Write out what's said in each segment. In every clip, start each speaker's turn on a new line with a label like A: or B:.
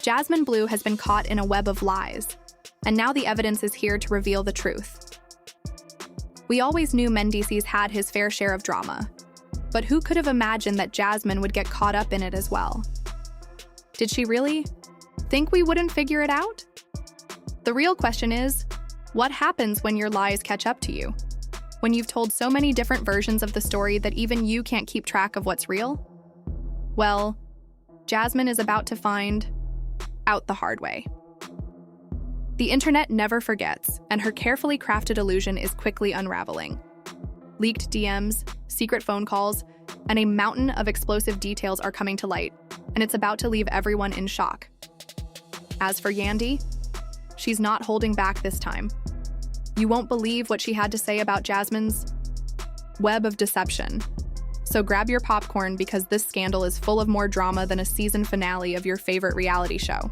A: Jasmine Bleu has been caught in a web of lies, and now the evidence is here to reveal the truth. We always knew Mendeecees had his fair share of drama, but who could have imagined that Jasmine would get caught up in it as well? Did she really think we wouldn't figure it out? The real question is, what happens when your lies catch up to you? When you've told so many different versions of the story that even you can't keep track of what's real? Well, Jasmine is about to find out the hard way. The internet never forgets, and her carefully crafted illusion is quickly unraveling. Leaked DMs, secret phone calls, and a mountain of explosive details are coming to light, and it's about to leave everyone in shock. As for Yandy, she's not holding back this time. You won't believe what she had to say about Jasmine's web of deception. So grab your popcorn because this scandal is full of more drama than a season finale of your favorite reality show.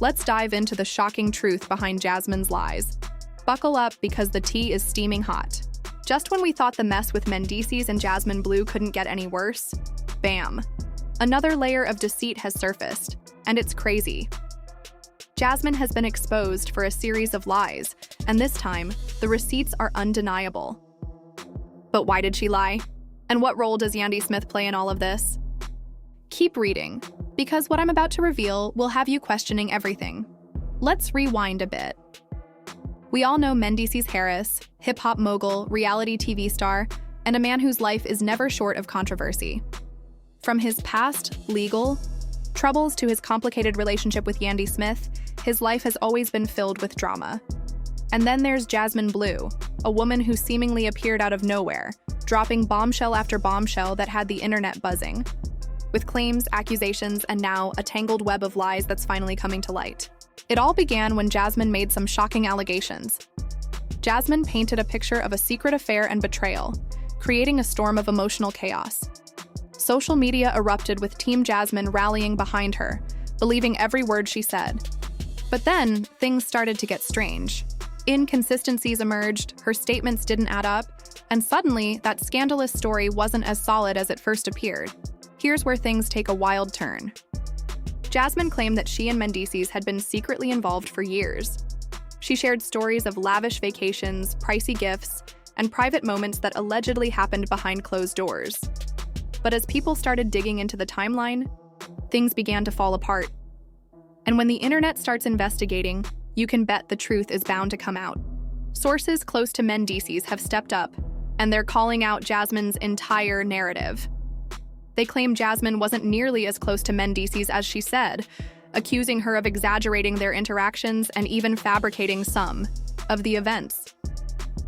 A: Let's dive into the shocking truth behind Jasmine's lies. Buckle up because the tea is steaming hot. Just when we thought the mess with Mendeecees and Jasmine Bleu couldn't get any worse, bam! Another layer of deceit has surfaced, and it's crazy. Jasmine has been exposed for a series of lies, and this time, the receipts are undeniable. But why did she lie? And what role does Yandy Smith play in all of this? Keep reading, because what I'm about to reveal will have you questioning everything. Let's rewind a bit. We all know Mendeecees Harris, hip-hop mogul, reality TV star, and a man whose life is never short of controversy. From his past legal troubles to his complicated relationship with Yandy Smith, his life has always been filled with drama. And then there's Jasmine Bleu, a woman who seemingly appeared out of nowhere, dropping bombshell after bombshell that had the internet buzzing. With claims, accusations, and now a tangled web of lies that's finally coming to light. It all began when Jasmine made some shocking allegations. Jasmine painted a picture of a secret affair and betrayal, creating a storm of emotional chaos. Social media erupted with Team Jasmine rallying behind her, believing every word she said. But then, things started to get strange. Inconsistencies emerged, her statements didn't add up, and suddenly, that scandalous story wasn't as solid as it first appeared. Here's where things take a wild turn. Jasmine claimed that she and Mendeecees had been secretly involved for years. She shared stories of lavish vacations, pricey gifts, and private moments that allegedly happened behind closed doors. But as people started digging into the timeline, things began to fall apart. And when the internet starts investigating, you can bet the truth is bound to come out. Sources close to Mendeecees have stepped up, and they're calling out Jasmine's entire narrative. They claim Jasmine wasn't nearly as close to Mendeecees as she said, accusing her of exaggerating their interactions and even fabricating some of the events.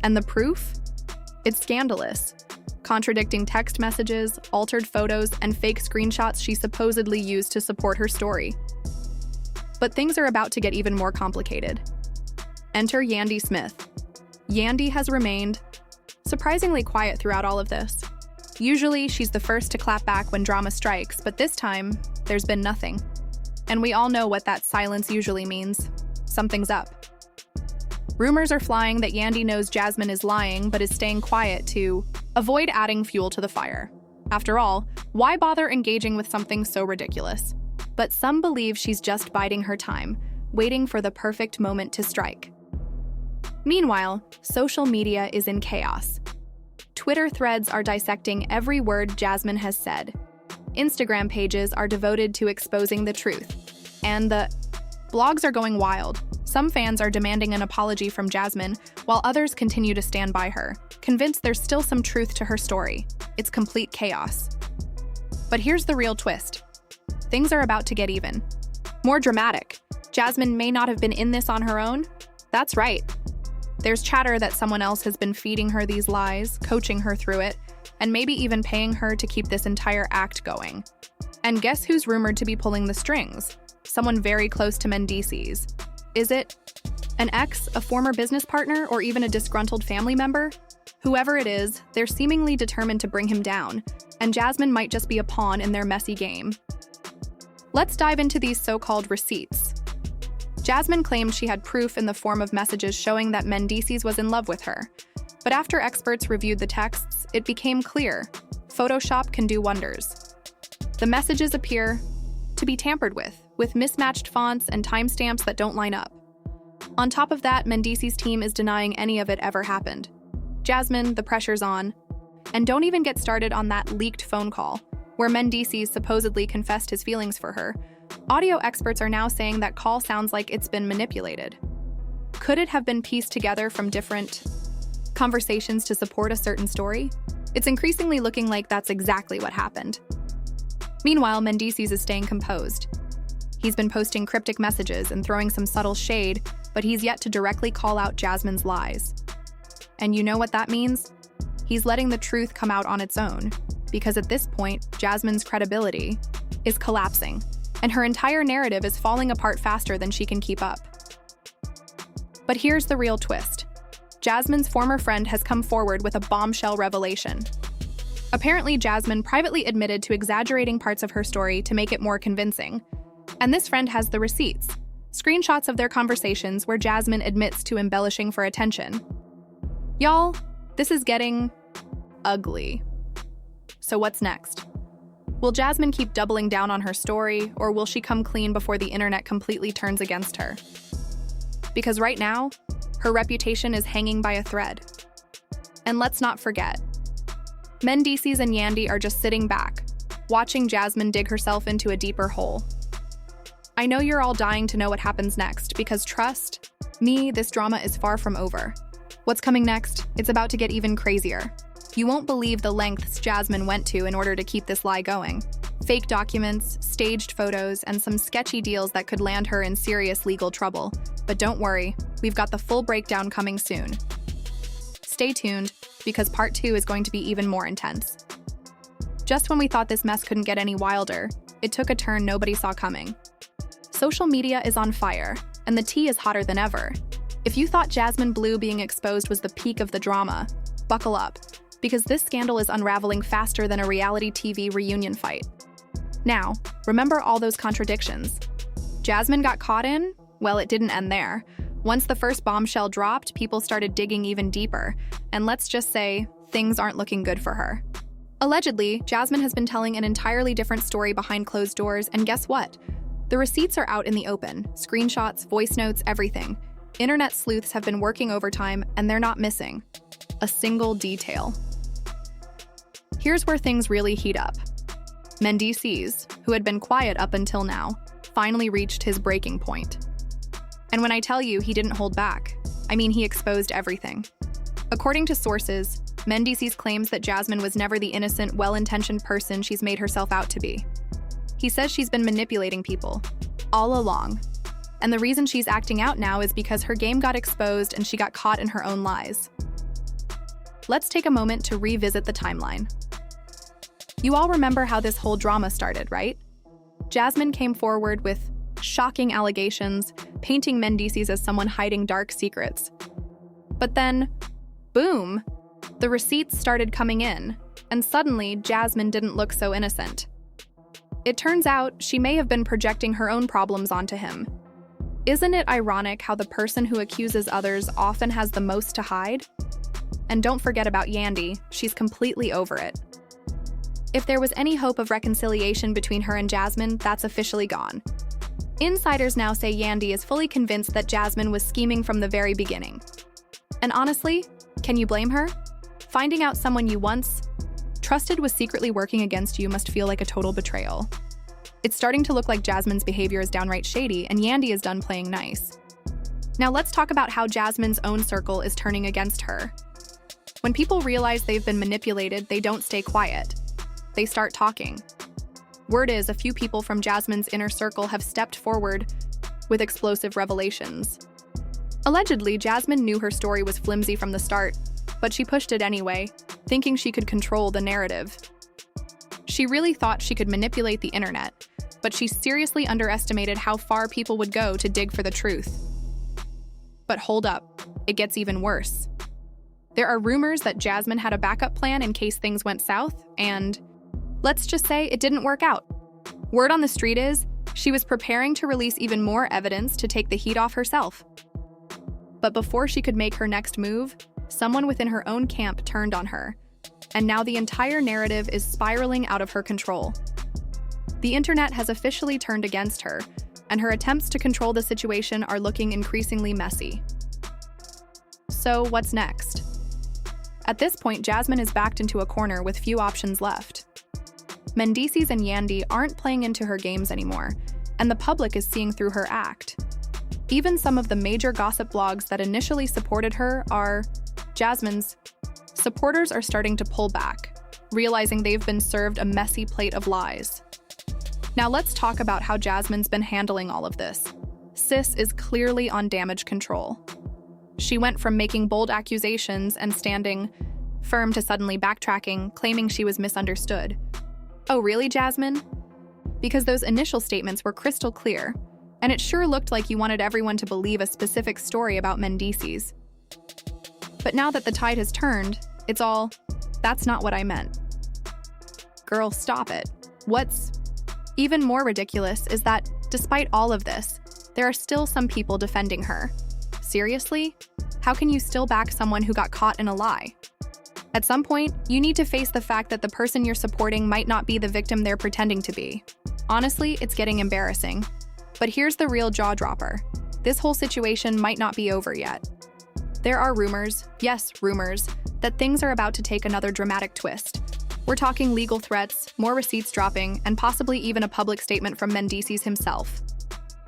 A: And the proof? It's scandalous. Contradicting text messages, altered photos, and fake screenshots she supposedly used to support her story. But things are about to get even more complicated. Enter Yandy Smith. Yandy has remained surprisingly quiet throughout all of this. Usually, she's the first to clap back when drama strikes, but this time, there's been nothing. And we all know what that silence usually means. Something's up. Rumors are flying that Yandy knows Jasmine is lying, but is staying quiet to avoid adding fuel to the fire. After all, why bother engaging with something so ridiculous? But some believe she's just biding her time, waiting for the perfect moment to strike. Meanwhile, social media is in chaos. Twitter threads are dissecting every word Jasmine has said. Instagram pages are devoted to exposing the truth. And the blogs are going wild. Some fans are demanding an apology from Jasmine, while others continue to stand by her, convinced there's still some truth to her story. It's complete chaos. But here's the real twist. Things are about to get even. More dramatic. Jasmine may not have been in this on her own. That's right. There's chatter that someone else has been feeding her these lies, coaching her through it, and maybe even paying her to keep this entire act going. And guess who's rumored to be pulling the strings? Someone very close to Mendeecees. Is it an ex, a former business partner, or even a disgruntled family member? Whoever it is, they're seemingly determined to bring him down, and Jasmine might just be a pawn in their messy game. Let's dive into these so-called receipts. Jasmine claimed she had proof in the form of messages showing that Mendeecees was in love with her. But after experts reviewed the texts, it became clear Photoshop can do wonders. The messages appear to be tampered with, with mismatched fonts and timestamps that don't line up. On top of that, Mendeecees' team is denying any of it ever happened. Jasmine, the pressure's on. And don't even get started on that leaked phone call, where Mendeecees supposedly confessed his feelings for her. Audio experts are now saying that call sounds like it's been manipulated. Could it have been pieced together from different conversations to support a certain story? It's increasingly looking like that's exactly what happened. Meanwhile, Mendeecees is staying composed. He's been posting cryptic messages and throwing some subtle shade, but he's yet to directly call out Jasmine's lies. And you know what that means? He's letting the truth come out on its own, because at this point, Jasmine's credibility is collapsing, and her entire narrative is falling apart faster than she can keep up. But here's the real twist. Jasmine's former friend has come forward with a bombshell revelation. Apparently, Jasmine privately admitted to exaggerating parts of her story to make it more convincing. And this friend has the receipts, screenshots of their conversations where Jasmine admits to embellishing for attention. Y'all, this is getting ugly. So what's next? Will Jasmine keep doubling down on her story, or will she come clean before the internet completely turns against her? Because right now, her reputation is hanging by a thread. And let's not forget, Mendeecees and Yandy are just sitting back, watching Jasmine dig herself into a deeper hole. I know you're all dying to know what happens next, because trust me, this drama is far from over. What's coming next? It's about to get even crazier. You won't believe the lengths Jasmine went to in order to keep this lie going. Fake documents, staged photos, and some sketchy deals that could land her in serious legal trouble. But don't worry, we've got the full breakdown coming soon. Stay tuned, because part 2 is going to be even more intense. Just when we thought this mess couldn't get any wilder, it took a turn nobody saw coming. Social media is on fire, and the tea is hotter than ever. If you thought Jasmine Bleu being exposed was the peak of the drama, buckle up, because this scandal is unraveling faster than a reality TV reunion fight. Now, remember all those contradictions. Jasmine got caught in? Well, it didn't end there. Once the first bombshell dropped, people started digging even deeper, and let's just say, things aren't looking good for her. Allegedly, Jasmine has been telling an entirely different story behind closed doors, and guess what? The receipts are out in the open. Screenshots, voice notes, everything. Internet sleuths have been working overtime, and they're not missing a single detail. Here's where things really heat up. Mendeecees, who had been quiet up until now, finally reached his breaking point. And when I tell you he didn't hold back, I mean he exposed everything. According to sources, Mendeecees claims that Jasmine was never the innocent, well-intentioned person she's made herself out to be. He says she's been manipulating people, all along. And the reason she's acting out now is because her game got exposed and she got caught in her own lies. Let's take a moment to revisit the timeline. You all remember how this whole drama started, right? Jasmine came forward with shocking allegations, painting Mendeecees as someone hiding dark secrets. But then, boom, the receipts started coming in, and suddenly Jasmine didn't look so innocent. It turns out she may have been projecting her own problems onto him. Isn't it ironic how the person who accuses others often has the most to hide? And don't forget about Yandy, she's completely over it. If there was any hope of reconciliation between her and Jasmine, that's officially gone. Insiders now say Yandy is fully convinced that Jasmine was scheming from the very beginning. And honestly, can you blame her? Finding out someone you once trusted was secretly working against you must feel like a total betrayal. It's starting to look like Jasmine's behavior is downright shady, and Yandy is done playing nice. Now let's talk about how Jasmine's own circle is turning against her. When people realize they've been manipulated, they don't stay quiet. They start talking. Word is a few people from Jasmine's inner circle have stepped forward with explosive revelations. Allegedly, Jasmine knew her story was flimsy from the start, but she pushed it anyway, thinking she could control the narrative. She really thought she could manipulate the internet, but she seriously underestimated how far people would go to dig for the truth. But hold up, it gets even worse. There are rumors that Jasmine had a backup plan in case things went south, and let's just say it didn't work out. Word on the street is she was preparing to release even more evidence to take the heat off herself. But before she could make her next move, someone within her own camp turned on her, and now the entire narrative is spiraling out of her control. The internet has officially turned against her, and her attempts to control the situation are looking increasingly messy. So, what's next? At this point, Jasmine is backed into a corner with few options left. Mendeecees and Yandy aren't playing into her games anymore, and the public is seeing through her act. Even some of the major gossip blogs that initially supported her are Jasmine's. Supporters are starting to pull back, realizing they've been served a messy plate of lies. Now let's talk about how Jasmine's been handling all of this. Sis is clearly on damage control. She went from making bold accusations and standing firm to suddenly backtracking, claiming she was misunderstood. Oh really, Jasmine? Because those initial statements were crystal clear, and it sure looked like you wanted everyone to believe a specific story about Mendeecees. But now that the tide has turned, it's all, that's not what I meant. Girl, stop it. What's even more ridiculous is that, despite all of this, there are still some people defending her. Seriously? How can you still back someone who got caught in a lie? At some point, you need to face the fact that the person you're supporting might not be the victim they're pretending to be. Honestly, it's getting embarrassing. But here's the real jaw-dropper. This whole situation might not be over yet. There are rumors, yes, rumors, that things are about to take another dramatic twist. We're talking legal threats, more receipts dropping, and possibly even a public statement from Mendeecees himself.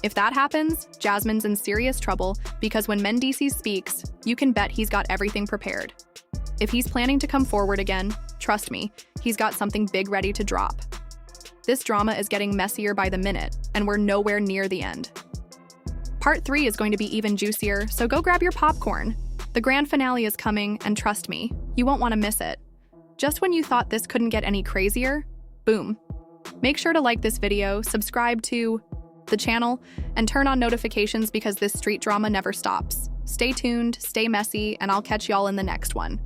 A: If that happens, Jasmine's in serious trouble because when Mendeecees speaks, you can bet he's got everything prepared. If he's planning to come forward again, trust me, he's got something big ready to drop. This drama is getting messier by the minute, and we're nowhere near the end. Part 3 is going to be even juicier, so go grab your popcorn. The grand finale is coming, and trust me, you won't want to miss it. Just when you thought this couldn't get any crazier, boom. Make sure to like this video, subscribe to the channel, and turn on notifications because this street drama never stops. Stay tuned, stay messy, and I'll catch y'all in the next one.